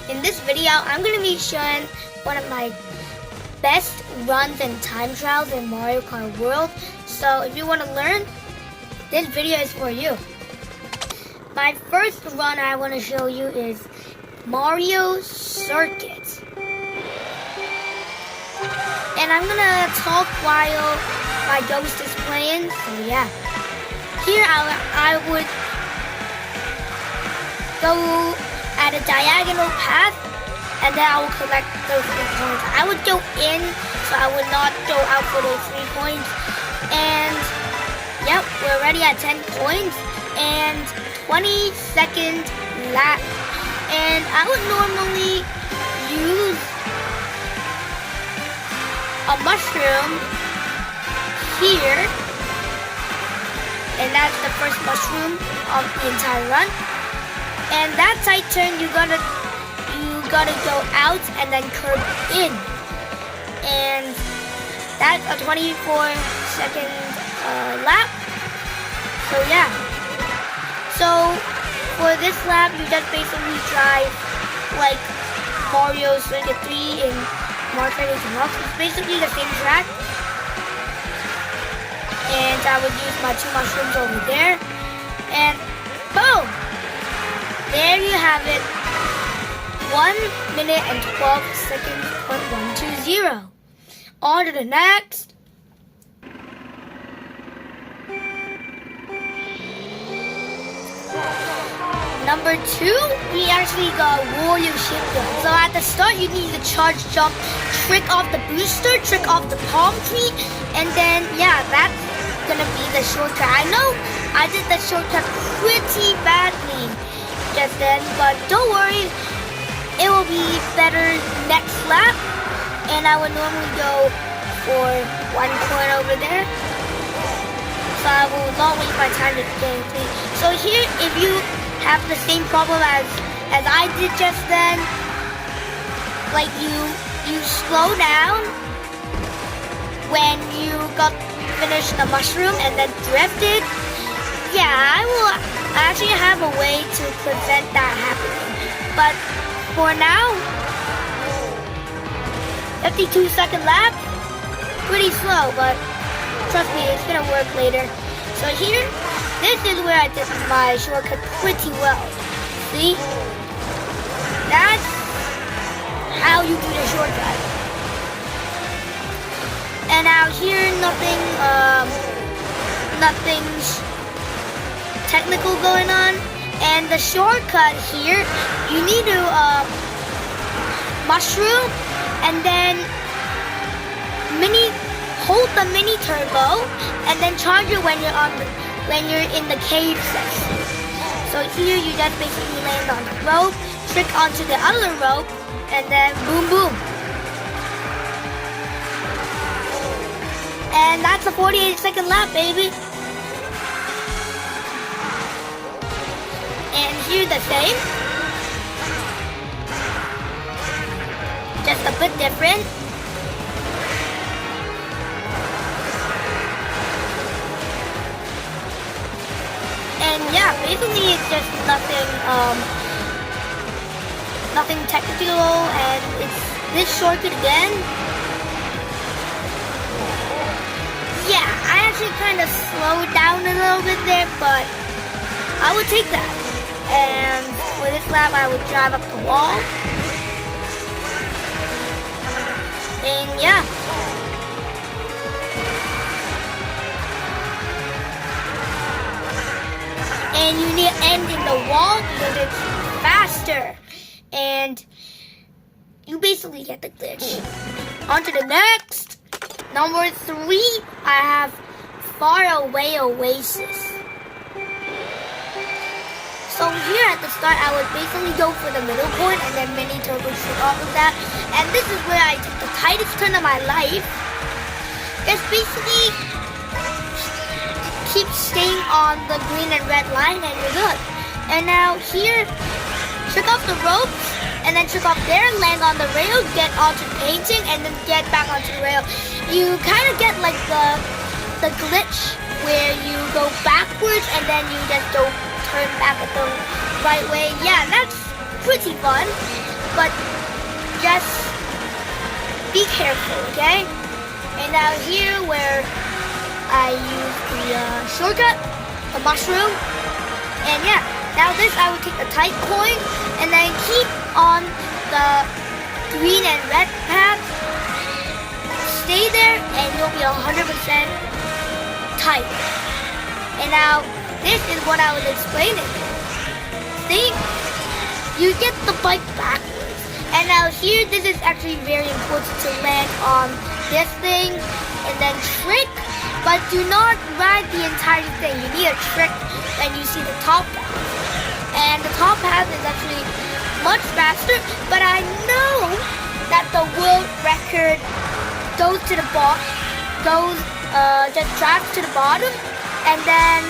In this video, I'm going to be showing one of my best runs and time trials in Mario Kart World. So if you want to learn, this video is for you. My first run I want to show you is Mario Circuit. And I'm going to talk while my ghost is playing, so yeah. Here I would go at a diagonal path, and then I will collect those 3 points. I would go in, so I would not go out for those 3 points. And yep, we're already at 10 points and 20-second lap. And I would normally use a mushroom here, and that's the first mushroom of the entire run. And that side turn, you gotta go out and then curve in, and that's a 24-second lap. So yeah. So for this lap, you just basically drive like Mario Circuit 3 in Mario Kart 8 Deluxe. It's basically the same track. And I would use my 2 mushrooms over there, and boom! There you have it. 1 minute and 12 seconds, .120. On to the next. Number 2, we actually got Warrior Shipyard. So at the start, you need the charge jump, trick off the booster, trick off the palm tree, and then yeah, that's gonna be the shortcut. I know I did the shortcut pretty badly just then, but don't worry, it will be better next lap. And I would normally go for 1 point over there, so I will not waste my time to gameplay. So here, if you have the same problem as I did just then, like you slow down when you got finished the mushroom and then drifted, yeah, I actually have a way to prevent that happening. But for now, 52-second lap, pretty slow, but trust me, it's gonna work later. So here, this is where I did my shortcut pretty well. See? That's how you do the shortcut. And now here, nothing's technical going on. And the shortcut here, you need to mushroom and then hold the mini turbo and then charge it when you're in the cave section. So here you just basically land on the rope, trick onto the other rope, and then boom boom. And that's a 48-second lap, baby. And here the same, just a bit different. And yeah, basically it's just nothing technical, and it's this shortcut again. Yeah, I actually kind of slowed down a little bit there, but I would take that. And for this lap, I would drive up the wall. And yeah. And you need to end in the wall because it's faster. And you basically get the glitch. On to the next. Number 3, I have Away Oasis. So here at the start, I would basically go for the middle point and then mini turbo shoot off of that. And this is where I took the tightest turn of my life. Just basically keep staying on the green and red line and you're good. And now here, trick off the ropes and then trick off there, land on the rail, get onto the painting, and then get back onto the rail. You kind of get like the glitch where you go backwards and then you just go turn back at the right way. Yeah, that's pretty fun. but just be careful, okay? And now here where I use the shortcut, the mushroom, and yeah, now this I will take the tight coin and then keep on the green and red path. Stay there and you'll be 100% tight. And now this is what I was explaining. See? You get the bike backwards. And now here, this is actually very important to land on this thing and then trick, but do not ride the entire thing. You need a trick when you see the top path. And the top path is actually much faster, but I know that the world record goes to the bottom, just drops to the bottom, and then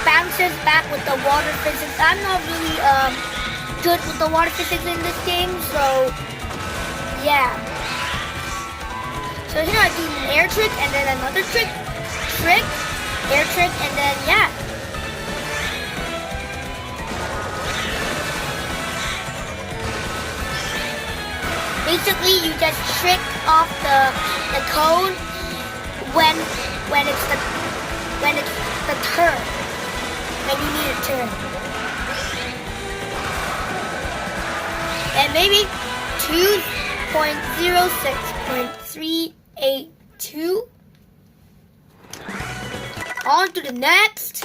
bounces back with the water physics. I'm not really good with the water physics in this game, so yeah. So here I do an air trick and then another trick, air trick, and then yeah. Basically, you just trick off the cone when it's the turn. When you need a turn. And maybe 2.06.382. On to the next.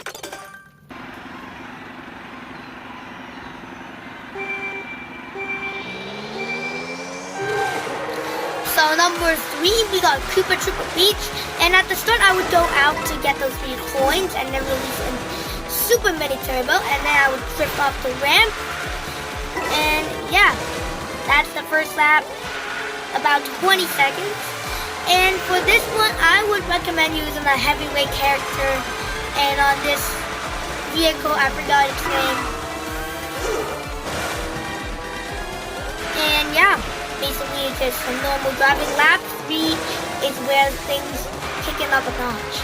So number 3, we got Koopa Triple Beach. And at the start, I would go out to get those 3 coins and then release in Super Mini Turbo. And then I would trip off the ramp. And yeah, that's the first lap, about 20 seconds. And for this one, I would recommend using a heavyweight character. And on this vehicle, I forgot its name. And yeah. Basically, it's just a normal driving. Lap 3 is where things kicking up a notch.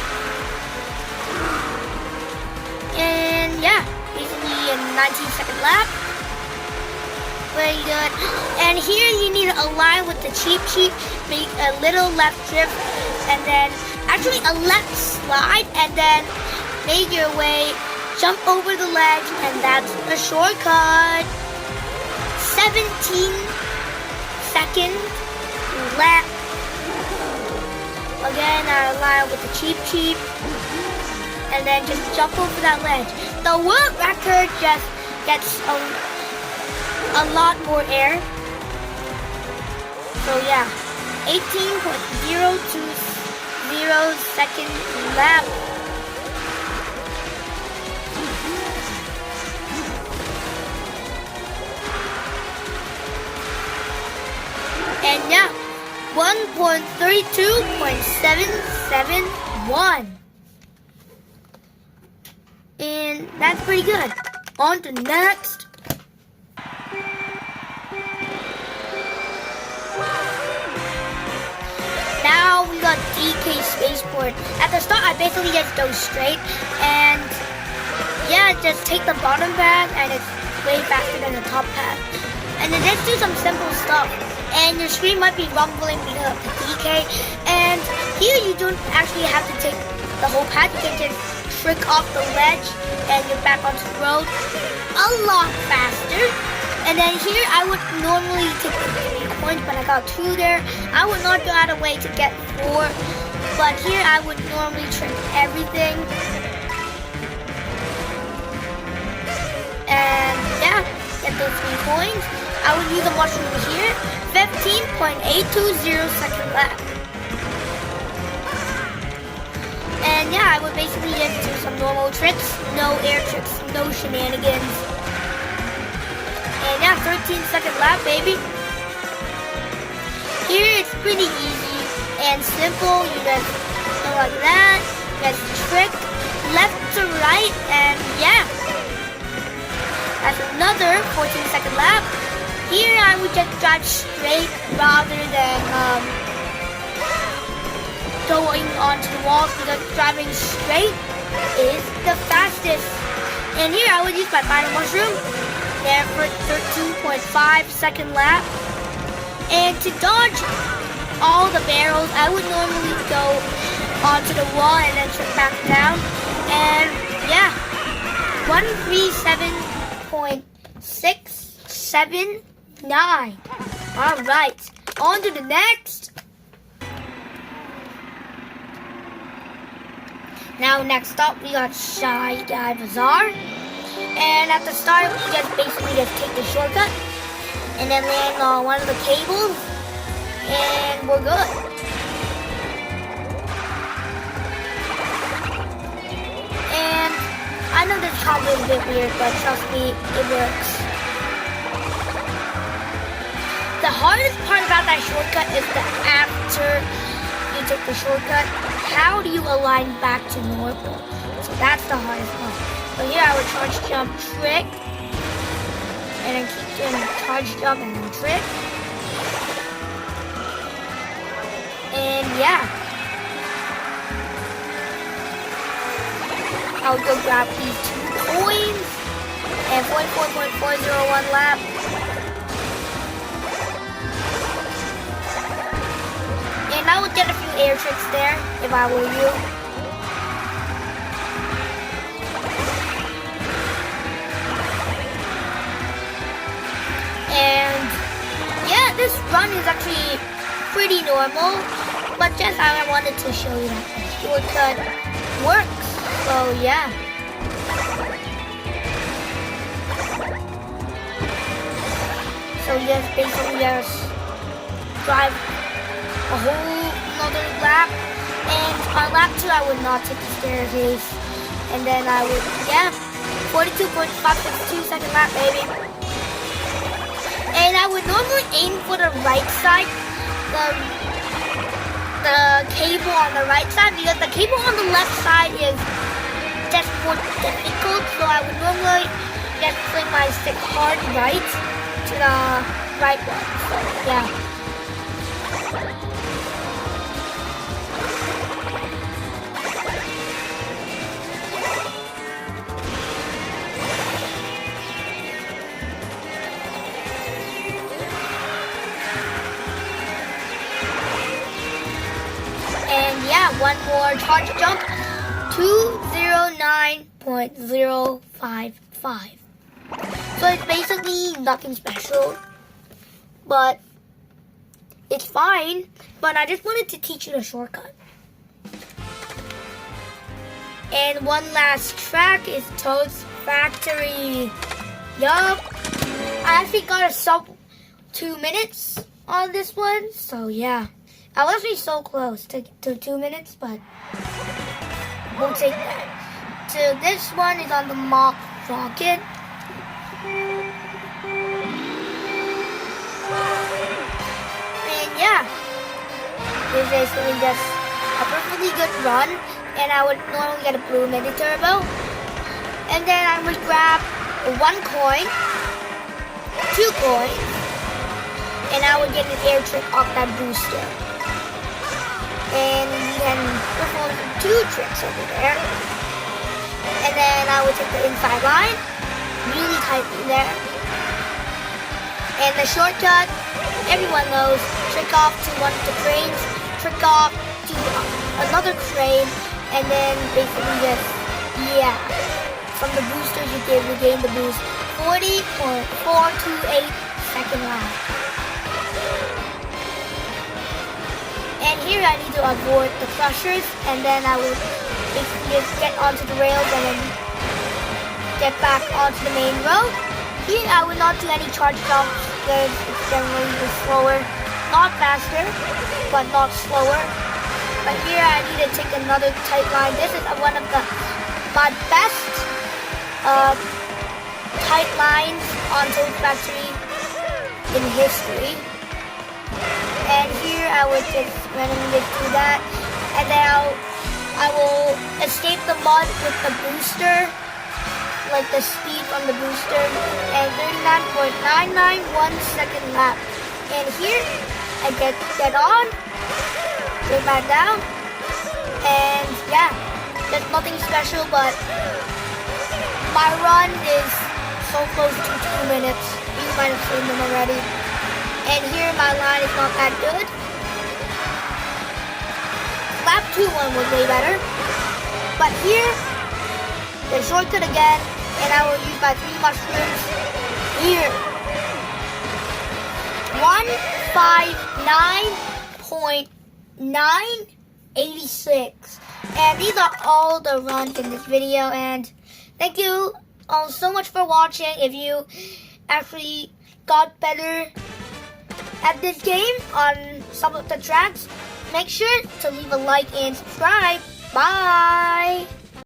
And yeah, basically a 19-second lap. Very good. And here you need to align with the cheap, make a little left drift, and then actually a left slide, and then make your way, jump over the ledge, and that's the shortcut. 17-second lap. Again, I align with the cheap, and then just jump over that ledge. The world record just gets a lot more air. So yeah, 18.020 second lap. And yeah, 1.32.771. And that's pretty good. On to next. Now we got DK Spaceport. At the start, I basically just go straight. And yeah, just take the bottom path and it's way faster than the top path. And then just do some simple stuff. And your screen might be rumbling because of the DK. And here you don't actually have to take the whole path. You can just trick off the ledge and you're back onto the road a lot faster. And then here I would normally take the 3 coins, but I got 2 there. I would not go out of way to get 4. But here I would normally trick everything. And yeah, get those 3 coins. I would use a mushroom here. 15.820 second lap. And yeah, I would basically just do some normal tricks. No air tricks, no shenanigans. And yeah, 13-second lap, baby. Here it's pretty easy and simple. You just go like that. Just trick left to right, and yeah. That's another 14-second lap. Here I would just drive straight rather than going onto the walls, because driving straight is the fastest. And here I would use my final mushroom. there for 13.5 second lap. And to dodge all the barrels, I would normally go onto the wall and then trip back down. And yeah, 137.679. All right, on to the next. Now next up, we got Guy Bazaar. And at the start, we just basically take the shortcut and then land on one of the cables, and we're good. And I know this probably is a bit weird, but trust me, it works. The hardest part about that shortcut is that after you take the shortcut, how do you align back to normal? So that's the hardest part. So here I would charge jump trick, and then keep doing charge jump and then trick. And yeah, I'll go grab these 2 coins and 44.401 lap. And I would get a few air tricks there if I were you. And yeah, this run is actually pretty normal, but just I wanted to show you that the shortcut works. So yeah. So yes, basically just drive a whole another lap, and on lap 2 I would not take the staircase, and then I would, yeah, 42.562 second lap, baby. And I would normally aim for the right side, the cable on the right side, because the cable on the left side is just more difficult, so I would normally just fling my stick hard right to the right one, so yeah. One more charge jump, 209.055. So it's basically nothing special, but it's fine. But I just wanted to teach you the shortcut. And one last track is Toad's Factory. Yup. I actually got a sub 2 minutes on this one, so yeah. I was actually so close to 2 minutes, but we'll take that. So this one is on the mock rocket. And yeah, this is basically just a perfectly good run, and I would normally get a blue mini turbo. And then I would grab 1 coin, 2 coins, and I would get an air trick off that booster. And you can perform 2 tricks over there. And then I would take the inside line, really tightly there. And the shortcut, everyone knows, trick off to one of the cranes, trick off to another crane, and then basically just, yeah. From the boosters you gain the boost. 40.428 second lap. And here I need to avoid the crushers, and then I will basically just get onto the rails and then get back onto the main road. Here I will not do any charge jumps because it's generally slower. Not faster, but not slower. But here I need to take another tight line. This is one of my best tight lines on Toad Factory in history. And here I would just randomly do that, and then I will escape the mud with the booster, like the speed from the booster, and 39.991 second lap. And here I get on, go back down, and yeah, there's nothing special, but my run is so close to 2 minutes. You might have seen them already. And here my line is not that good. Lap 2 one was way better. But here, the shortcut again, and I will use my 3 mushrooms here. 159.986. And these are all the runs in this video. And thank you all so much for watching. If you actually got better at this game on some of the tracks, make sure to leave a like and subscribe. Bye!